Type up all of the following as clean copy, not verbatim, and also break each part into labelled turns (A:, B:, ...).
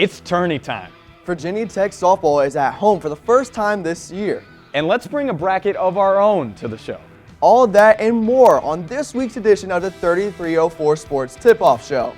A: It's tourney time.
B: Virginia Tech softball is at home for the first time this year.
A: And let's bring a bracket of our own to the show.
B: All that and more on this week's edition of the 3304 Sports Tip-Off Show.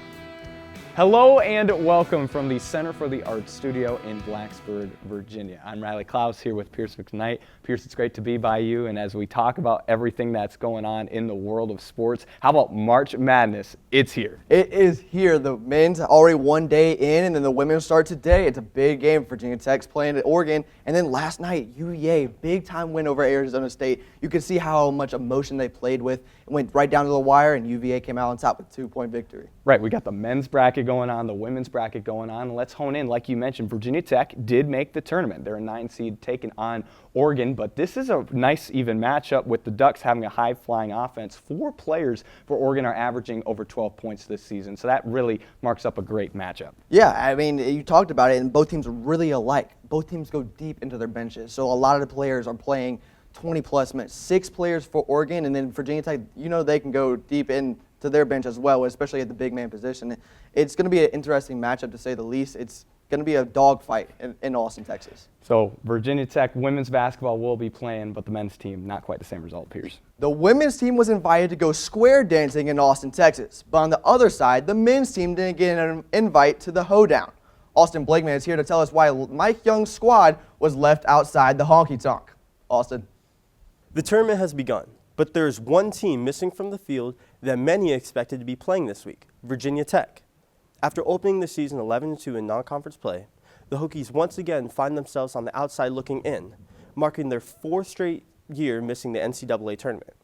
A: Hello and welcome from the Center for the Arts studio in Blacksburg, Virginia. I'm Klaus here with Pearce Mcknight. Pearce, it's great to be by you, and as we talk about everything that's going on in the world of sports, how about March Madness? It's here.
B: It is here. The men's already 1 day in, and then the women's start today. It's a big game. Virginia Tech's playing at Oregon, and then last night, UVA, big time win over Arizona State. You could see how much emotion they played with. It went right down to the wire, and UVA came out on top with a 2-point victory.
A: Right, we got the men's bracket going on, the women's bracket going on. Let's hone in. Like you mentioned, Virginia Tech did make the tournament. They're a 9 seed taking on Oregon, but this is a nice even matchup with the Ducks having a high-flying offense. 4 players for Oregon are averaging over 12 points this season, so that really marks up a great matchup.
B: Yeah, I mean, you talked about it, and both teams are really alike. Both teams go deep into their benches, so a lot of the players are playing 20-plus minutes. 6 players for Oregon, and then Virginia Tech, you know they can go deep into their bench as well, especially at the big man position. It's going to be an interesting matchup, to say the least. It's going to be a dogfight in Austin, Texas.
A: So Virginia Tech women's basketball will be playing, but the men's team, not quite the same result, Pearce.
B: The women's team was invited to go square dancing in Austin, Texas. But on the other side, the men's team didn't get an invite to the hoedown. Austin Blakeman is here to tell us why Mike Young's squad was left outside the honky-tonk. Austin.
C: The tournament has begun, but there's one team missing from the field that many expected to be playing this week, Virginia Tech. After opening the season 11-2 in non-conference play, the Hokies once again find themselves on the outside looking in, marking their 4th straight year missing the NCAA tournament.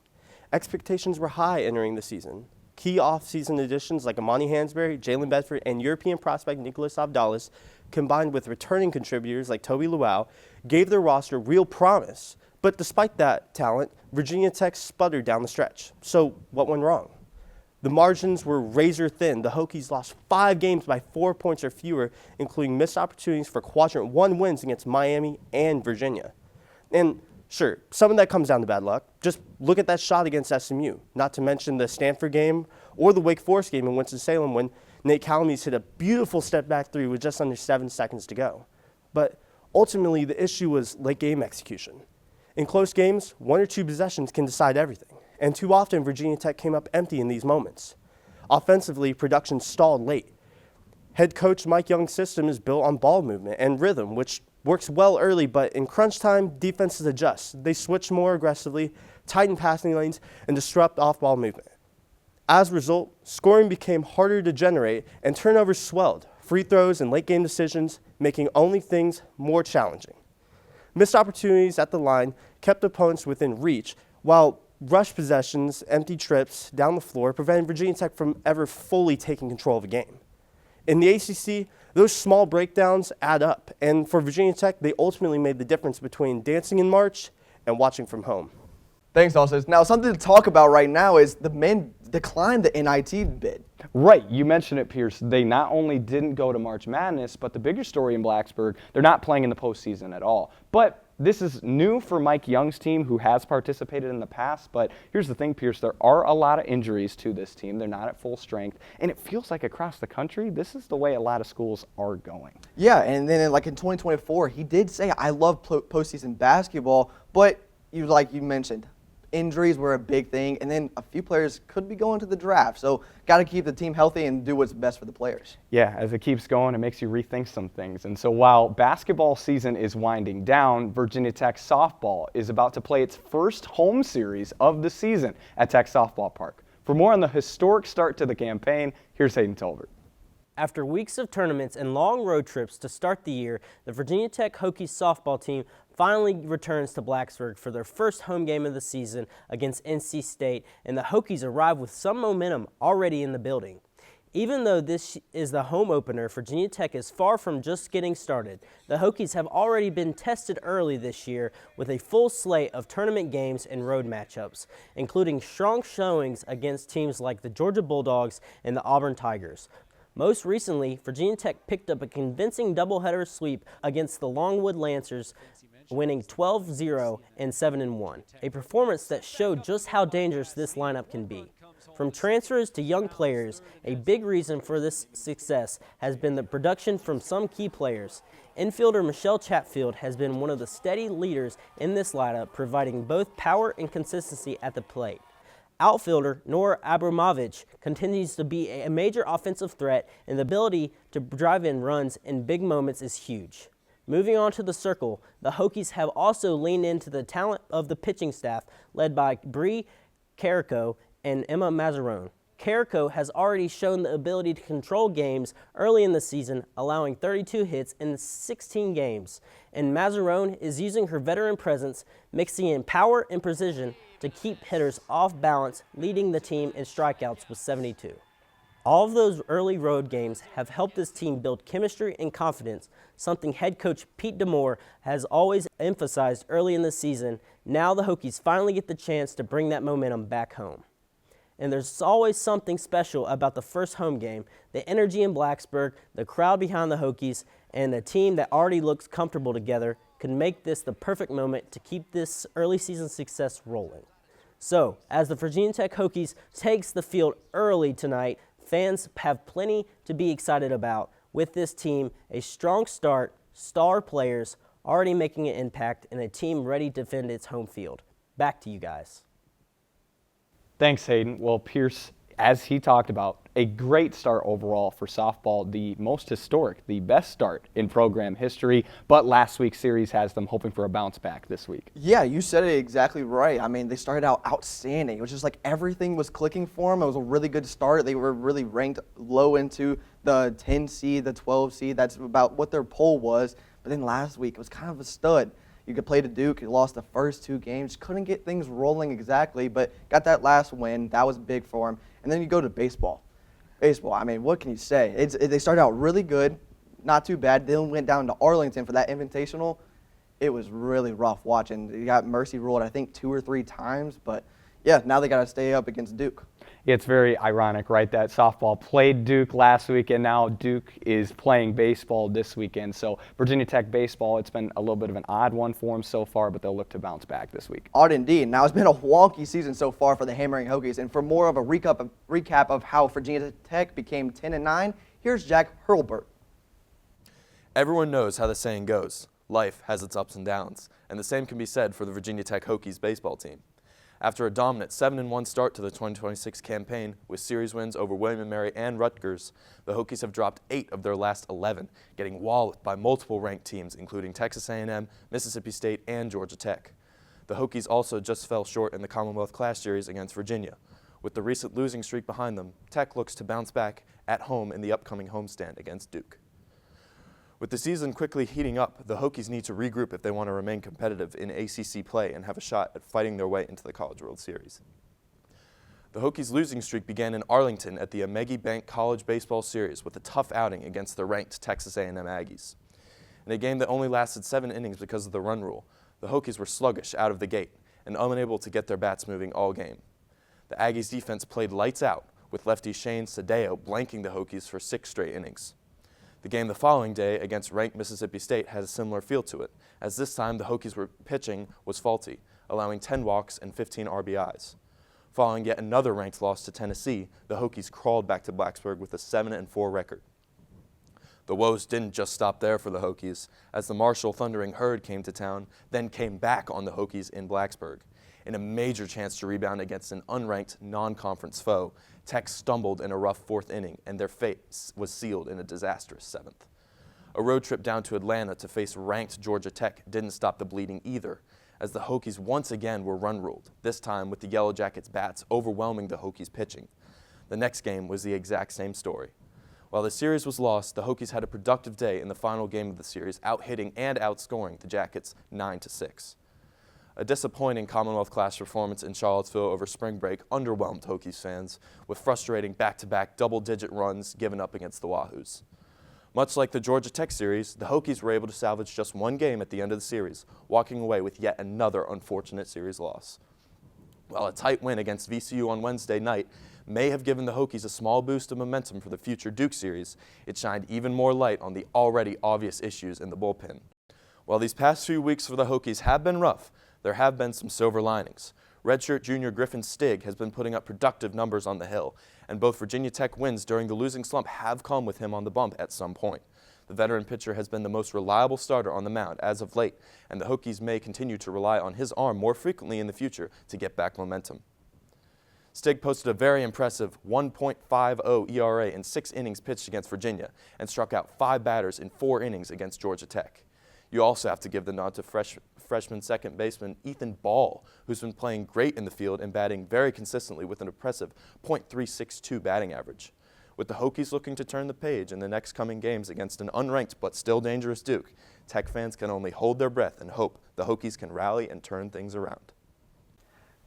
C: Expectations were high entering the season. Key off-season additions like Amani Hansberry, Jalen Bedford, and European prospect Nicholas Abdallas, combined with returning contributors like Toby Luau, gave their roster real promise. But despite that talent, Virginia Tech sputtered down the stretch. So what went wrong? The margins were razor thin. The Hokies lost 5 games by 4 points or fewer, including missed opportunities for Quadrant 1 wins against Miami and Virginia. And sure, some of that comes down to bad luck. Just look at that shot against SMU, not to mention the Stanford game or the Wake Forest game in Winston-Salem when Nate Calamies hit a beautiful step-back 3 with just under 7 seconds to go. But ultimately, the issue was late game execution. In close games, 1 or 2 possessions can decide everything, and too often Virginia Tech came up empty in these moments. Offensively, production stalled late. Head coach Mike Young's system is built on ball movement and rhythm, which works well early, but in crunch time, defenses adjust. They switch more aggressively, tighten passing lanes, and disrupt off-ball movement. As a result, scoring became harder to generate, and turnovers swelled, free throws and late-game decisions making only things more challenging. Missed opportunities at the line kept opponents within reach, while rush possessions, empty trips down the floor prevented Virginia Tech from ever fully taking control of a game. In the ACC, those small breakdowns add up, and for Virginia Tech, they ultimately made the difference between dancing in March and watching from home.
B: Thanks, Austin. Now, something to talk about right now is the men declined the NIT bid.
A: Right, you mentioned it, Pearce. They not only didn't go to March Madness, but the bigger story in Blacksburg, they're not playing in the postseason at all. But this is new for Mike Young's team, who has participated in the past. But here's the thing, Pearce, there are a lot of injuries to this team. They're not at full strength. And it feels like across the country, this is the way a lot of schools are going.
B: Yeah, and then like in 2024, he did say, I love postseason basketball, but like you mentioned, injuries were a big thing, and then a few players could be going to the draft. So got to keep the team healthy and do what's best for the players.
A: Yeah, as it keeps going, it makes you rethink some things. And so while basketball season is winding down, Virginia Tech softball is about to play its first home series of the season at Tech Softball Park. For more on the historic start to the campaign, here's Hayden Tolbert.
D: After weeks of tournaments and long road trips to start the year, the Virginia Tech Hokies softball team finally returns to Blacksburg for their first home game of the season against NC State, and the Hokies arrive with some momentum already in the building. Even though this is the home opener, Virginia Tech is far from just getting started. The Hokies have already been tested early this year with a full slate of tournament games and road matchups, including strong showings against teams like the Georgia Bulldogs and the Auburn Tigers. Most recently, Virginia Tech picked up a convincing doubleheader sweep against the Longwood Lancers, winning 12-0 and 7-1, a performance that showed just how dangerous this lineup can be. From transfers to young players, a big reason for this success has been the production from some key players. Infielder Michelle Chatfield has been one of the steady leaders in this lineup, providing both power and consistency at the plate. Outfielder Nora Abramovich continues to be a major offensive threat, and the ability to drive in runs in big moments is huge. Moving on to the circle, the Hokies have also leaned into the talent of the pitching staff, led by Bree Carrico and Emma Mazzarone. Carrico has already shown the ability to control games early in the season, allowing 32 hits in 16 games. And Mazzarone is using her veteran presence, mixing in power and precision to keep hitters off balance, leading the team in strikeouts with 72. All of those early road games have helped this team build chemistry and confidence, something head coach Pete DeMore has always emphasized early in the season. Now the Hokies finally get the chance to bring that momentum back home. And there's always something special about the first home game, the energy in Blacksburg, the crowd behind the Hokies, and a team that already looks comfortable together can make this the perfect moment to keep this early season success rolling. So, as the Virginia Tech Hokies takes the field early tonight, fans have plenty to be excited about. With this team, a strong start, star players already making an impact, and a team ready to defend its home field. Back to you guys.
A: Thanks, Hayden. Well, Pearce, as he talked about, a great start overall for softball, the most historic, the best start in program history, but last week's series has them hoping for a bounce back this week.
B: Yeah, you said it exactly right. I mean, they started out outstanding. It was just like everything was clicking for them. It was a really good start. They were really ranked low into the 10 seed, the 12 seed. That's about what their poll was. But then last week, it was kind of a stud. You could play to Duke. You lost the first 2 games. Couldn't get things rolling exactly, but got that last win. That was big for them. And then you go to baseball. Baseball, I mean, what can you say? They started out really good, not too bad. Then went down to Arlington for that invitational. It was really rough watching. They got mercy ruled, I think, 2 or 3 times. But, yeah, now they got to stay up against Duke.
A: It's very ironic, right, that softball played Duke last week, and now Duke is playing baseball this weekend. So Virginia Tech baseball, it's been a little bit of an odd one for them so far, but they'll look to bounce back this week.
B: Odd indeed. Now, it's been a wonky season so far for the Hammering Hokies. And for more of a recap of how Virginia Tech became 10-9, here's Jack Hurlburt.
E: Everyone knows how the saying goes. Life has its ups and downs, and the same can be said for the Virginia Tech Hokies baseball team. After a dominant 7-1 start to the 2026 campaign with series wins over William & Mary and Rutgers, the Hokies have dropped 8 of their last 11, getting walloped by multiple ranked teams including Texas A&M, Mississippi State, and Georgia Tech. The Hokies also just fell short in the Commonwealth Clash Series against Virginia. With the recent losing streak behind them, Tech looks to bounce back at home in the upcoming homestand against Duke. With the season quickly heating up, the Hokies need to regroup if they want to remain competitive in ACC play and have a shot at fighting their way into the College World Series. The Hokies' losing streak began in Arlington at the Amegi Bank College Baseball Series with a tough outing against the ranked Texas A&M Aggies. In a game that only lasted 7 innings because of the run rule, the Hokies were sluggish out of the gate and unable to get their bats moving all game. The Aggies' defense played lights out, with lefty Shane Sadeo blanking the Hokies for 6 straight innings. The game the following day against ranked Mississippi State had a similar feel to it, as this time the Hokies' pitching was faulty, allowing 10 walks and 15 RBIs. Following yet another ranked loss to Tennessee, the Hokies crawled back to Blacksburg with a 7-4 record. The woes didn't just stop there for the Hokies, as the Marshall Thundering Herd came to town, then came back on the Hokies in Blacksburg. In a major chance to rebound against an unranked non-conference foe, Tech stumbled in a rough 4th inning, and their fate was sealed in a disastrous 7th. A road trip down to Atlanta to face ranked Georgia Tech didn't stop the bleeding either, as the Hokies once again were run-ruled, this time with the Yellow Jackets' bats overwhelming the Hokies' pitching. The next game was the exact same story. While the series was lost, the Hokies had a productive day in the final game of the series, out-hitting and outscoring the Jackets 9-6. A disappointing Commonwealth Clash performance in Charlottesville over spring break underwhelmed Hokies fans, with frustrating back-to-back double-digit runs given up against the Wahoos. Much like the Georgia Tech series, the Hokies were able to salvage just 1 game at the end of the series, walking away with yet another unfortunate series loss. While a tight win against VCU on Wednesday night may have given the Hokies a small boost of momentum for the future Duke series, it shined even more light on the already obvious issues in the bullpen. While these past few weeks for the Hokies have been rough, there have been some silver linings. redshirt junior Griffin Stig has been putting up productive numbers on the hill, and both Virginia Tech wins during the losing slump have come with him on the bump at some point. The veteran pitcher has been the most reliable starter on the mound as of late, and the Hokies may continue to rely on his arm more frequently in the future to get back momentum. Stig posted a very impressive 1.50 ERA in 6 innings pitched against Virginia and struck out 5 batters in 4 innings against Georgia Tech. You also have to give the nod to freshman second baseman Ethan Ball, who's been playing great in the field and batting very consistently with an impressive .362 batting average. With the Hokies looking to turn the page in the next coming games against an unranked but still dangerous Duke, Tech fans can only hold their breath and hope the Hokies can rally and turn things around.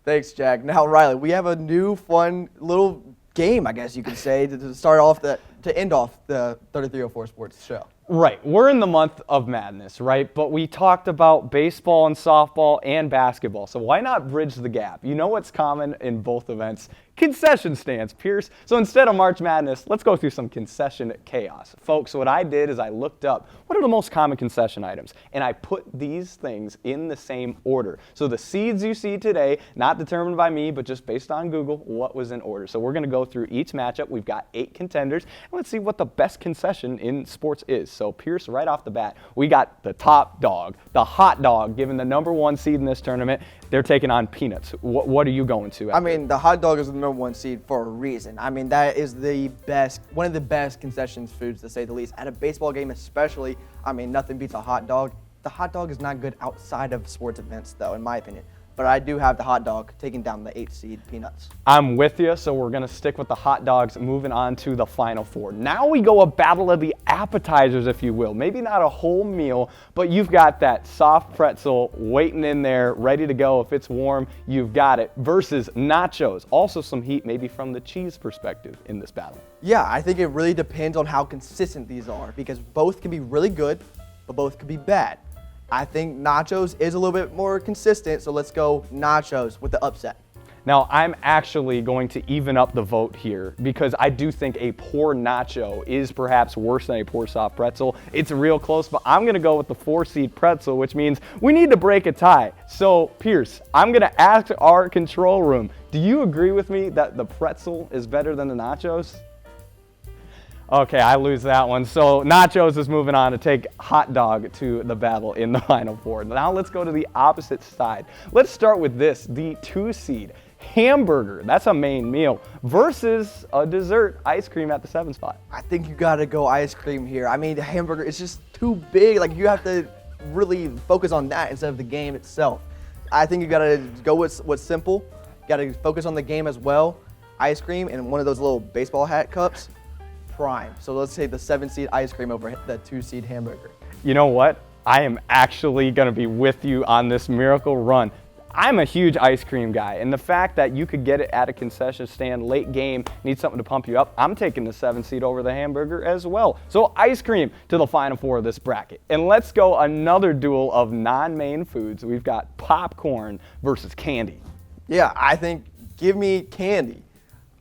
B: Thanks, Jack. Now, Riley, we have a new fun little game, I guess you could say, to start off to end off the 3304 Sports show.
A: Right. We're in the month of madness, right? But we talked about baseball and softball and basketball. So why not bridge the gap? You know what's common in both events? Concession stands, Pearce. So instead of March Madness, let's go through some concession chaos. Folks, what I did is I looked up what are the most common concession items, and I put these things in the same order. So the seeds you see today, not determined by me, but just based on Google, what was in order. So we're going to go through each matchup. We've got 8 contenders, and let's see what the best concession in sports is. So Pearce, right off the bat, we got the top dog, the hot dog, given the #1 seed in this tournament. They're taking on peanuts. What are you going to?
B: I mean, the hot dog is the #1 seed for a reason. I mean, that is the best, one of the best concessions foods, to say the least. At a baseball game especially, I mean, nothing beats a hot dog. The hot dog is not good outside of sports events, though, in my opinion. But I do have the hot dog taking down the 8 seed peanuts.
A: I'm with you, so we're going to stick with the hot dogs, moving on to the Final Four. Now we go a battle of the appetizers, if you will. Maybe not a whole meal, but you've got that soft pretzel waiting in there, ready to go. If it's warm, you've got it, versus nachos. Also some heat maybe from the cheese perspective in this battle.
B: Yeah, I think it really depends on how consistent these are, because both can be really good, but both can be bad. I think nachos is a little bit more consistent, so let's go nachos with the upset.
A: Now, I'm actually going to even up the vote here because I do think a poor nacho is perhaps worse than a poor soft pretzel. It's real close, but I'm going to go with the 4-seed pretzel, which means we need to break a tie. So, Pearce, I'm going to ask our control room, do you agree with me that the pretzel is better than the nachos? Okay, I lose that one. So nachos is moving on to take hot dog to the battle in the Final Four. Now let's go to the opposite side. Let's start with this, the 2-seed hamburger. That's a main meal versus a dessert, ice cream at the 7 spot.
B: I think you got to go ice cream here. I mean, the hamburger is just too big. Like, you have to really focus on that instead of the game itself. I think you got to go with what's simple. You got to focus on the game as well. Ice cream and one of those little baseball hat cups. Prime. So let's say the 7-seed ice cream over the 2-seed hamburger.
A: You know what? I am actually going to be with you on this miracle run. I'm a huge ice cream guy, and the fact that you could get it at a concession stand late game, need something to pump you up, I'm taking the 7-seed over the hamburger as well. So ice cream to the Final Four of this bracket. And let's go another duel of non-main foods. We've got popcorn versus candy.
B: Yeah, I think give me candy.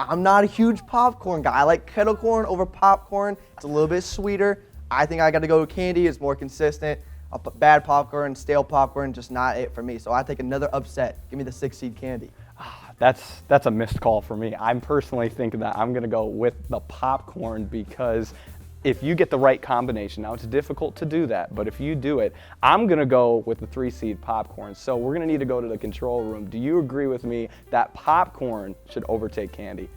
B: I'm not a huge popcorn guy. I like kettle corn over popcorn. It's a little bit sweeter. I think I got to go with candy. It's more consistent. Bad popcorn, stale popcorn, just not it for me. So I take another upset. Give me the 6-seed candy.
A: That's a missed call for me. I'm personally thinking that I'm going to go with the popcorn because if you get the right combination, now it's difficult to do that, but if you do it, I'm going to go with the 3-seed popcorn. So we're going to need to go to the control room. Do you agree with me that popcorn should overtake candy?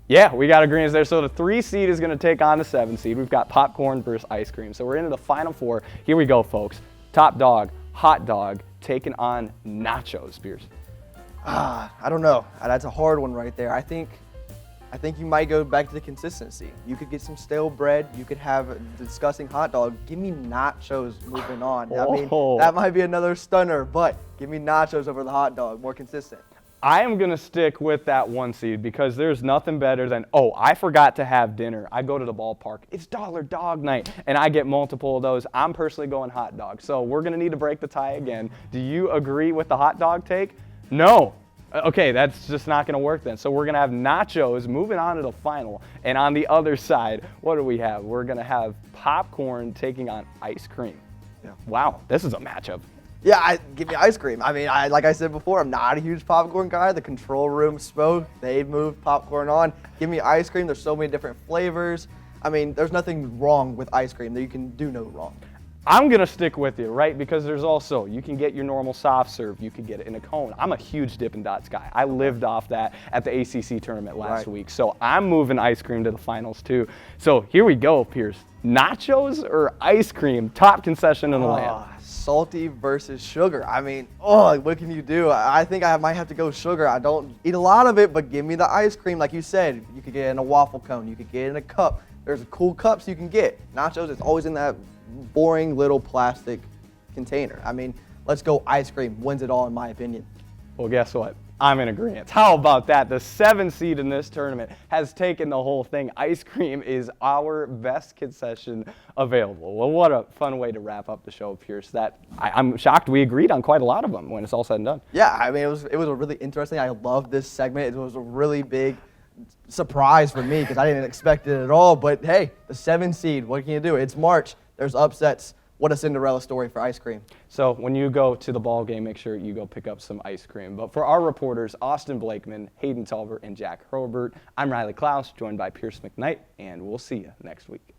A: Yeah, we got agreements there. So the 3-seed is going to take on the 7-seed. We've got popcorn versus ice cream. So we're into the Final Four. Here we go, folks. Top dog, hot dog, taking on nachos, Pearce.
B: I don't know. That's a hard one right there. I think you might go back to the consistency. You could get some stale bread. You could have a disgusting hot dog. Give me nachos moving on. I mean, that might be another stunner, but give me nachos over the hot dog. More consistent.
A: I am going to stick with that 1-seed because there's nothing better than, oh, I forgot to have dinner. I go to the ballpark. It's Dollar Dog Night, and I get multiple of those. I'm personally going hot dog. So we're going to need to break the tie again. Do you agree with the hot dog take? No. Okay, that's just not going to work then. So we're going to have nachos moving on to the final. And on the other side, what do we have? We're going to have popcorn taking on ice cream.
B: Yeah.
A: Wow, this is a matchup.
B: Yeah, give me ice cream. I mean, like I said before, I'm not a huge popcorn guy. The control room spoke. They moved popcorn on. Give me ice cream. There's so many different flavors. I mean, there's nothing wrong with ice cream. That you can do no wrong.
A: I'm going to stick with you, right? Because there's also, you can get your normal soft serve. You could get it in a cone. I'm a huge Dippin' Dots guy. I lived off that at the ACC tournament last week. So I'm moving ice cream to the finals too. So here we go, Pearce. Nachos or ice cream? Top concession in the land.
B: Salty versus sugar. I mean, what can you do? I think I might have to go sugar. I don't eat a lot of it, but give me the ice cream. Like you said, you could get it in a waffle cone. You could get it in a cup. There's cool cups you can get. Nachos is always in that boring little plastic container. I mean, let's go ice cream. Wins it all in my opinion.
A: Well, guess what? I'm in agreement. How about that? The 7th seed in this tournament has taken the whole thing. Ice cream is our best concession available. Well, what a fun way to wrap up the show, Pearce. I'm shocked we agreed on quite a lot of them when it's all said and done.
B: Yeah, I mean, it was a really interesting. I love this segment. It was a really big surprise for me because I didn't expect it at all. But hey, the 7th seed, what can you do? It's March. There's upsets. What a Cinderella story for ice cream.
A: So when you go to the ball game, make sure you go pick up some ice cream. But for our reporters, Austin Blakeman, Hayden Talbert, and Jack Herbert, I'm Riley Klaus, joined by Pearce Mcknight, and we'll see you next week.